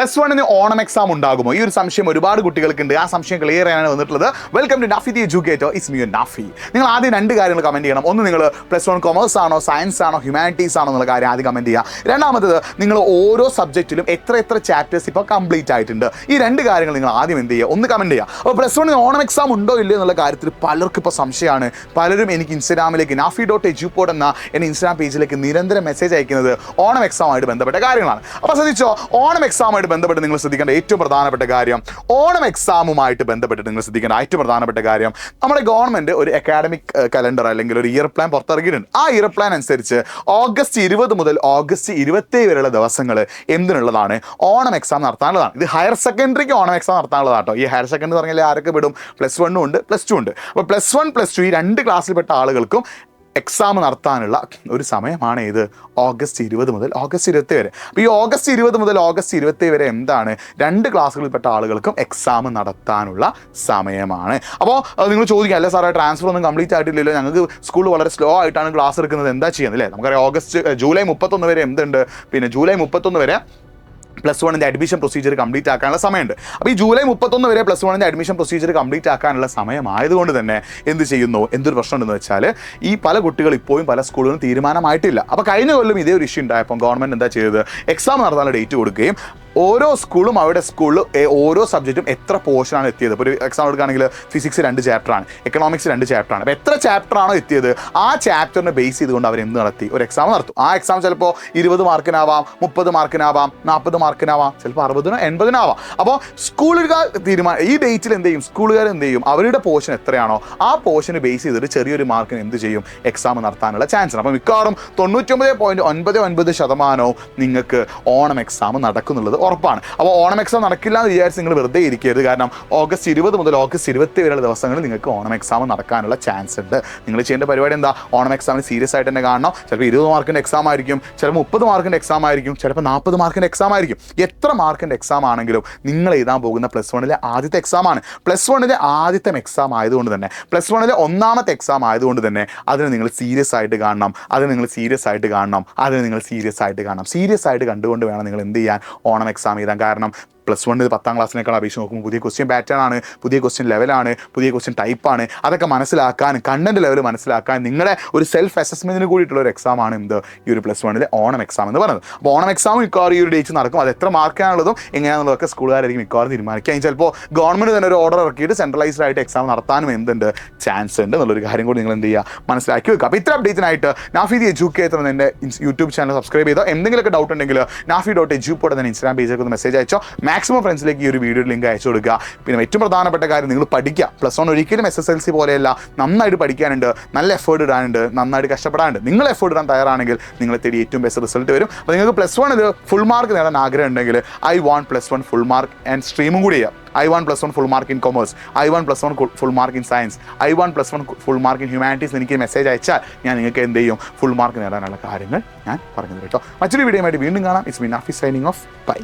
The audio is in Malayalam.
+1 ഓണം എക്സാം ഉണ്ടാകുമോ? ഈ ഒരു സംശയം ഒരുപാട് കുട്ടികൾക്കുണ്ട്. ആ സംശയം ക്ലിയർ ചെയ്യാനാണ് വന്നിട്ടുള്ളത്. Welcome to Nafi the educator. It's me Nafi. നിങ്ങൾ ആദ്യം രണ്ട് കാര്യങ്ങൾ കമന്റ് ചെയ്യണം. ഒന്ന്, നിങ്ങൾ +1 കൊമേഴ്സ് ആണോ, സയൻസ് ആണോ, ഹ്യൂമാനിറ്റീസ് ആണോ എന്നുള്ള കാര്യം ആദ്യം കമന്റ് ചെയ്യുക. രണ്ടാമത്തത്, നിങ്ങൾ ഓരോ സബ്ജക്റ്റിലും എത്ര ചാപ്റ്റേഴ്സ് ഇപ്പോൾ കംപ്ലീറ്റ് ആയിട്ടുണ്ട്. ഈ രണ്ട് കാര്യങ്ങൾ നിങ്ങൾ ആദ്യം എന്ത് ചെയ്യുക, ഒന്ന് കമന്റ് ചെയ്യുക. അപ്പോൾ +1 ഓണം എക്സാം ഉണ്ടോ ഇല്ലയോ എന്നുള്ള കാര്യത്തിൽ പലർക്കും ഇപ്പോൾ സംശയമാണ്. പലരും എനിക്ക് ഇൻസ്റ്റാഗ്രാമിലേക്ക് nafi.edupod എന്ന എൻ്റെ ഇൻസ്റ്റാഗ്രാം പേജിലേക്ക് നിരന്തരം മെസ്സേജ് അയക്കുന്നത് ഓണം എക്സാമായിട്ട് ബന്ധപ്പെട്ട കാര്യങ്ങളാണ്. അപ്പോൾ ശ്രദ്ധിച്ചോ, ഓണം എക്സാമായിട്ട് ബന്ധപ്പെട്ട് നിങ്ങൾ ശ്രദ്ധിക്കേണ്ട ഏറ്റവും പ്രധാനപ്പെട്ട കാര്യം, ഓണം എക്സാമുമായിട്ട് ബന്ധപ്പെട്ട് നിങ്ങൾ ശ്രദ്ധിക്കേണ്ട ഏറ്റവും പ്രധാനപ്പെട്ട കാര്യം, നമ്മുടെ ഗവൺമെൻറ് ഒരു അക്കാഡമിക് കലണ്ടർ അല്ലെങ്കിൽ ഒരു ഇയർ പ്ലാൻ പുറത്തിറക്കിയിട്ടുണ്ട്. ആ ഇയർ പ്ലാൻ അനുസരിച്ച് ഓഗസ്റ്റ് 20 മുതൽ ഓഗസ്റ്റ് 27 വരെയുള്ള ദിവസങ്ങൾ എന്തിനുള്ളതാണ്? ഓണം എക്സാം നടത്താനുള്ളതാണ്. ഇത് ഹയർ സെക്കൻഡറിക്ക് ഓണം എക്സാം നടത്താനുള്ളതാട്ടോ. ഈ ഹയർ സെക്കൻഡറി പറഞ്ഞാൽ ആരൊക്കെ വിടും? +1 ഉണ്ട്, +2 ഉണ്ട്. അപ്പോൾ +1 +2 ഈ രണ്ട് ക്ലാസ്സിൽപ്പെട്ട ആളുകൾക്കും എക്സാം നടത്താനുള്ള ഒരു സമയമാണ് ഇത്, ഓഗസ്റ്റ് 20 മുതൽ ഓഗസ്റ്റ് 27 വരെ. അപ്പോൾ ഈ ഓഗസ്റ്റ് 20 മുതൽ ഓഗസ്റ്റ് 27 വരെ എന്താണ്? രണ്ട് ക്ലാസ്സുകളിൽപ്പെട്ട ആളുകൾക്കും എക്സാം നടത്താനുള്ള സമയമാണ്. അപ്പോൾ നിങ്ങൾ ചോദിക്കുക, അല്ല സാറേ ട്രാൻസ്ഫർ ഒന്നും കംപ്ലീറ്റ് ആയിട്ടില്ലല്ലോ, ഞങ്ങൾക്ക് സ്കൂൾ വളരെ സ്ലോ ആയിട്ടാണ് ക്ലാസ് എടുക്കുന്നത്, എന്താ ചെയ്യുന്നത് അല്ലേ? നമുക്കറിയാം ജൂലൈ 31 വരെ എന്തുണ്ട്, പിന്നെ ജൂലൈ 31 വരെ +1 അഡ്മിഷൻ പ്രൊസീജിയർ കംപ്ലീറ്റ് ആക്കാനുള്ള സമയമുണ്ട്. അപ്പോൾ ഈ ജൂലൈ 31 വരെ +1 അഡ്മിഷൻ പ്രൊസീജിയർ കംപ്ലീറ്റ് ആക്കാനുള്ള സമയമായതുകൊണ്ട് തന്നെ എന്ത് ചെയ്യുന്നു, എന്തൊരു പ്രശ്നമുണ്ടെന്ന് വെച്ചാൽ ഈ പല കുട്ടികൾ ഇപ്പോഴും പല സ്കൂളുകളും തീരുമാനമായിട്ടില്ല. അപ്പോൾ കഴിഞ്ഞ കൊല്ലം ഇതേ ഒരു ഇഷ്യൂ ഉണ്ടായപ്പോൾ ഗവൺമെൻറ് എന്താ ചെയ്തത്, എക്സാം നടത്താനുള്ള ഡേറ്റ് കൊടുക്കുകയും ഓരോ സ്കൂളും അവരുടെ സ്കൂളിൽ ഓരോ സബ്ജക്റ്റും എത്ര പോർഷനാണ് എത്തിയത്. ഇപ്പോൾ ഒരു എക്സാം എടുക്കുകയാണെങ്കിൽ ഫിസിക്സ് 2 ചാപ്റ്ററാണ്, എക്കണോമിക്സ് 2 ചാപ്റ്ററാണ്. അപ്പോൾ എത്ര ചാപ്റ്ററാണോ എത്തിയത് ആ ചാപ്റ്ററിനെ ബേസ് ചെയ്തുകൊണ്ട് അവർ എന്ത് നടത്തി, ഒരു എക്സാം നടത്തും. ആ എക്സാം ചിലപ്പോൾ 20 മാർക്കിനാവാം, 30 മാർക്കിനാവാം, 40 മാർക്കിനാവാം, ചിലപ്പോൾ 60-നോ 80-നോ. അപ്പോൾ സ്കൂളുകാർ ഈ ഡേറ്റിൽ എന്ത് ചെയ്യും, സ്കൂളുകാർ എന്ത് ചെയ്യും, അവരുടെ പോർഷൻ എത്രയാണോ ആ പോർഷന് ബേസ് ചെയ്തിട്ട് ചെറിയൊരു മാർക്കിന് എന്ത് ചെയ്യും, എക്സാം നടത്താനുള്ള ചാൻസ് ഉണ്ട്. അപ്പോൾ മിക്കവാറും 99.99% നിങ്ങൾക്ക് ഓണം എക്സാം നടക്കുന്നുള്ളത് ഉറപ്പാണ്. അപ്പോൾ ഓണം എക്സാം നടക്കില്ല എന്ന് വിചാരിച്ച് നിങ്ങൾ വെറുതെ ഇരിക്കരുത്. കാരണം ഓഗസ്റ്റ് 20 മുതൽ ഓഗസ്റ്റ് 27 വരെയുള്ള ദിവസങ്ങളിൽ നിങ്ങൾക്ക് ഓണം എക്സാം നടക്കാനുള്ള ചാൻസ് ഉണ്ട്. നിങ്ങൾ ചെയ്യേണ്ട പരിപാടി എന്താ, ഓണം എക്സാമിന് സീരിയസ് ആയിട്ട് തന്നെ കാണണം. ചിലപ്പോൾ 20 മാർക്കിൻ്റെ എക്സാം ആയിരിക്കും, ചിലപ്പോൾ 30 മാർക്കിൻ്റെ എക്സാം ആയിരിക്കും, ചിലപ്പോൾ 40 മാർക്കിൻ്റെ എക്സാം ആയിരിക്കും. എത്ര മാർക്കിൻ്റെ എക്സാം ആണെങ്കിലും നിങ്ങൾ എഴുതാൻ പോകുന്ന +1 ആദ്യത്തെ എക്സാമാണ്. +1 ആദ്യത്തെ എക്സാം ആയതുകൊണ്ട് തന്നെ, +1 ഒന്നാമത്തെ എക്സാം ആയതുകൊണ്ട് തന്നെ അതിന് നിങ്ങൾ സീരിയസ് ആയിട്ട് കാണണം. സീരിയസ് ആയിട്ട് കണ്ടുകൊണ്ട് വേണം നിങ്ങൾ എന്ത് ചെയ്യാൻ, ഓണം എക്സാം എഴുതാൻ. കാരണം +1 10ാം ക്ലാസ്സിനേക്കാൾ അപേക്ഷിച്ച് നോക്കുമ്പോൾ പുതിയ ക്വസ്റ്റ്യൻ പാറ്റേൺ ആണ്, പുതിയ ക്വസ്റ്റ്യൻ ലെവലാണ്, പുതിയ ക്വസ്റ്റ്യൻ ടൈപ്പാണ്. അതൊക്കെ മനസ്സിലാക്കാൻ, കണ്ടന്റ് ലെവൽ മനസ്സിലാക്കാൻ നിങ്ങളെ ഒരു സെൽഫ് അസസ്മെന്റിന് കൂടിയിട്ടുള്ള ഒരു എക്സാമാണ് എന്ത്, ഈ ഒരു +1 ഓണം എക്സാം എന്ന് പറയുന്നത്. അപ്പോൾ ഓണം എക്സാം മിക്കവാറും ഈ ഒരു ഡേറ്റ് നടക്കും. അത് എത്ര മാർക്കാനുള്ളതും എങ്ങനെയാണെന്നുള്ളതൊക്കെ സ്കൂളുകാരായിരിക്കും മിക്കവാറും തീരുമാനിക്കുക. ചിലപ്പോൾ ഗവൺമെൻറ് തന്നെ ഒരു ഓർഡർ ഇറക്കിയിട്ട് സെൻട്രലൈസ്ഡ് ആയിട്ട് എക്സാം നടത്താനും എന്തുണ്ട്, ചാൻസ് ഉണ്ട് എന്നുള്ളൊരു കാര്യം കൂടി നിങ്ങൾ എന്ത് ചെയ്യുക, മനസ്സിലാക്കി വെക്കുക. അപ്പോൾ ഇത്ര അപ്ഡേറ്റിനായിട്ട് നാഫി ദി എഡ്യൂക്കേറ്റർ എന്ന എൻ്റെ യൂട്യൂബ് ചാനൽ സബ്സ്ക്രൈബ് ചെയ്തോ. എന്തെങ്കിലുമൊക്കെ ഡൗട്ട് ഉണ്ടെങ്കിൽ nafi.edupod എന്ന ഇൻസ്റ്റാഗ്രാം പേജിലേക്ക് ഒന്ന് മെസ്സേജ് അയച്ചോ. മാക്സിമം ഫ്രണ്ട്സിലേക്ക് ഈ ഒരു വീഡിയോ ലിങ്ക് അയച്ചു കൊടുക്കുക. പിന്നെ ഏറ്റവും പ്രധാനപ്പെട്ട കാര്യം, നിങ്ങൾ പഠിക്കുക. +1 ഒരിക്കലും SSLC പോലെയല്ല, നന്നായിട്ട് പഠിക്കാനുണ്ട്, നല്ല എഫേർട്ട് ഇടാനുണ്ട്, നന്നായിട്ട് കഷ്ടപ്പെടാനുണ്ട്. നിങ്ങൾ എഫേർട്ട് ഇടാൻ തയ്യാറാണെങ്കിൽ നിങ്ങളെ തേടി ഏറ്റവും ബെസ്റ്റ് റിസൾട്ട് വരും. അപ്പോൾ നിങ്ങൾക്ക് +1 ഫുൾ മാർക്ക് നേടാൻ ആഗ്രഹം ഉണ്ടെങ്കിൽ I want +1 full mark and സ്ട്രീമും കൂടി ചെയ്യാം. I want +1 full mark in commerce, I want +1 full mark in science, I want +1 full mark in humanities എനിക്ക് മെസ്സേജ് അയച്ചാൽ ഞാൻ നിങ്ങൾക്ക് എന്ത് ചെയ്യും, ഫുൾ മാർക്ക് നേടാനുള്ള കാര്യങ്ങൾ ഞാൻ പറഞ്ഞു തരും കേട്ടോ. മറ്റൊരു വീഡിയോ ആയിട്ട് വീണ്ടും കാണാം. It's me Nafi signing off. By.